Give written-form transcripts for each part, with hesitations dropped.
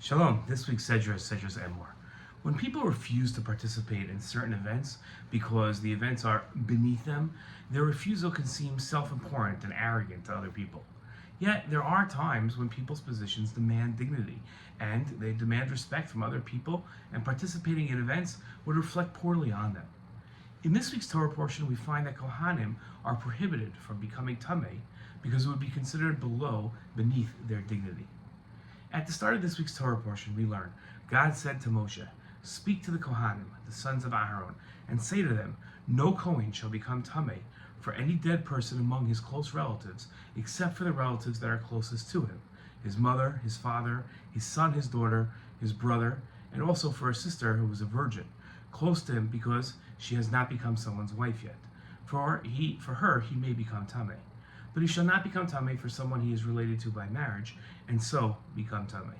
Shalom. This week's Sedra is Sedra Emor. When people refuse to participate in certain events because the events are beneath them, their refusal can seem self-important and arrogant to other people. Yet, there are times when people's positions demand dignity, and they demand respect from other people, and participating in events would reflect poorly on them. In this week's Torah portion, we find that Kohanim are prohibited from becoming Tameh because it would be considered beneath their dignity. At the start of this week's Torah portion, we learn, God said to Moshe, "Speak to the Kohanim, the sons of Aaron, and say to them, no Kohen shall become Tameh for any dead person among his close relatives, except for the relatives that are closest to him, his mother, his father, his son, his daughter, his brother, and also for a sister who was a virgin, close to him because she has not become someone's wife yet. For her he may become Tameh. But he shall not become Tameh for someone he is related to by marriage, and so become Tameh."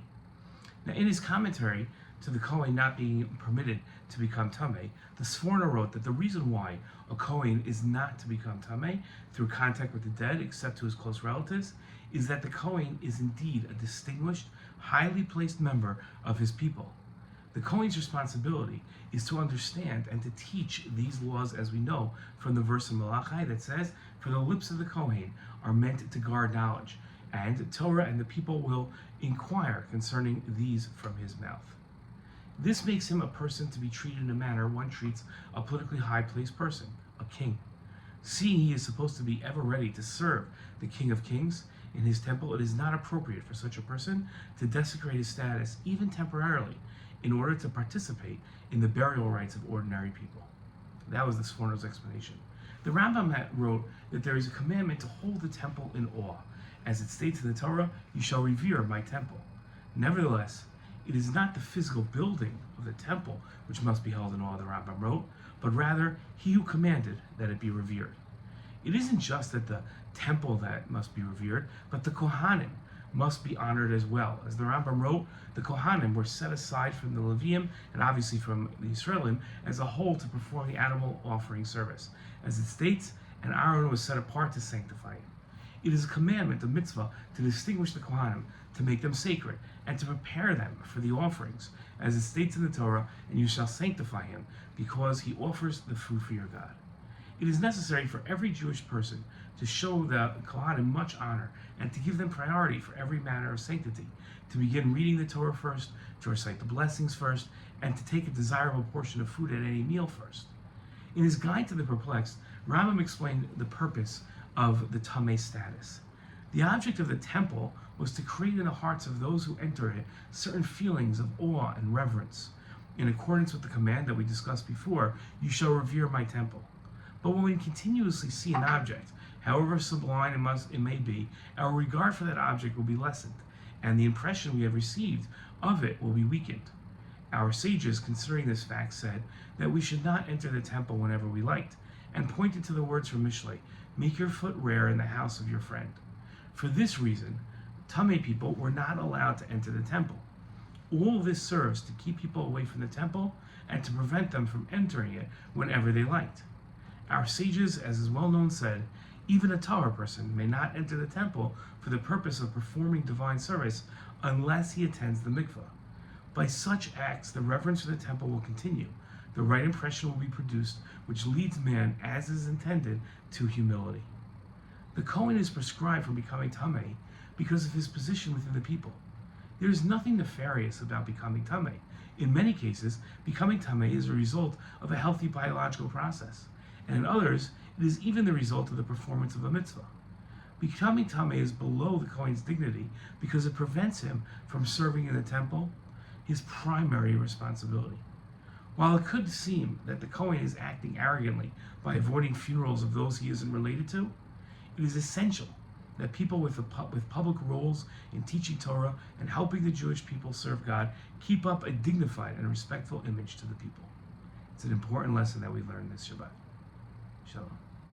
Now, in his commentary to the Kohen not being permitted to become Tameh, the Sforno wrote that the reason why a Kohen is not to become Tameh through contact with the dead, except to his close relatives, is that the Kohen is indeed a distinguished, highly placed member of his people. The Kohen's responsibility is to understand and to teach these laws, as we know from the verse in Malachi that says, "For the lips of the Kohen are meant to guard knowledge, and Torah and the people will inquire concerning these from his mouth." This makes him a person to be treated in a manner one treats a politically high-placed person, a king. Seeing he is supposed to be ever ready to serve the King of Kings in his temple, it is not appropriate for such a person to desecrate his status, even temporarily, in order to participate in the burial rites of ordinary people. That was the Sforno's explanation. The Rambam wrote that there is a commandment to hold the temple in awe. As it states in the Torah, "You shall revere my temple." Nevertheless, it is not the physical building of the temple which must be held in awe, the Rambam wrote, but rather he who commanded that it be revered. It isn't just that the temple that must be revered, but the Kohanim must be honored as well. As the Rambam wrote, the Kohanim were set aside from the Leviim and obviously from the Israelim as a whole to perform the animal offering service. As it states, "And Aaron was set apart to sanctify him." It is a commandment, a mitzvah, to distinguish the Kohanim, to make them sacred, and to prepare them for the offerings. As it states in the Torah, "And you shall sanctify him, because he offers the food for your God." It is necessary for every Jewish person to show the Kohanim much honor and to give them priority for every matter of sanctity, to begin reading the Torah first, to recite the blessings first, and to take a desirable portion of food at any meal first. In his Guide to the Perplexed, Rambam explained the purpose of the Tameh status. The object of the temple was to create in the hearts of those who enter it certain feelings of awe and reverence. In accordance with the command that we discussed before, "You shall revere my temple." But when we continuously see an object, however sublime it may be, our regard for that object will be lessened, and the impression we have received of it will be weakened. Our sages, considering this fact, said that we should not enter the temple whenever we liked, and pointed to the words from Mishlei, "Make your foot rare in the house of your friend." For this reason, Tameh people were not allowed to enter the temple. All this serves to keep people away from the temple and to prevent them from entering it whenever they liked. Our sages, as is well known, said, "Even a Torah person may not enter the temple for the purpose of performing divine service unless he attends the mikveh. By such acts, the reverence for the temple will continue. The right impression will be produced, which leads man, as is intended, to humility." The Kohen is prescribed from becoming Tameh because of his position within the people. There is nothing nefarious about becoming Tameh. In many cases, becoming Tameh is a result of a healthy biological process, and in others, it is even the result of the performance of a mitzvah. Becoming Tameh is below the Kohen's dignity because it prevents him from serving in the temple, his primary responsibility. While it could seem that the Kohen is acting arrogantly by avoiding funerals of those he isn't related to, it is essential that people with public roles in teaching Torah and helping the Jewish people serve God keep up a dignified and respectful image to the people. It's an important lesson that we learned this Shabbat. Shalom.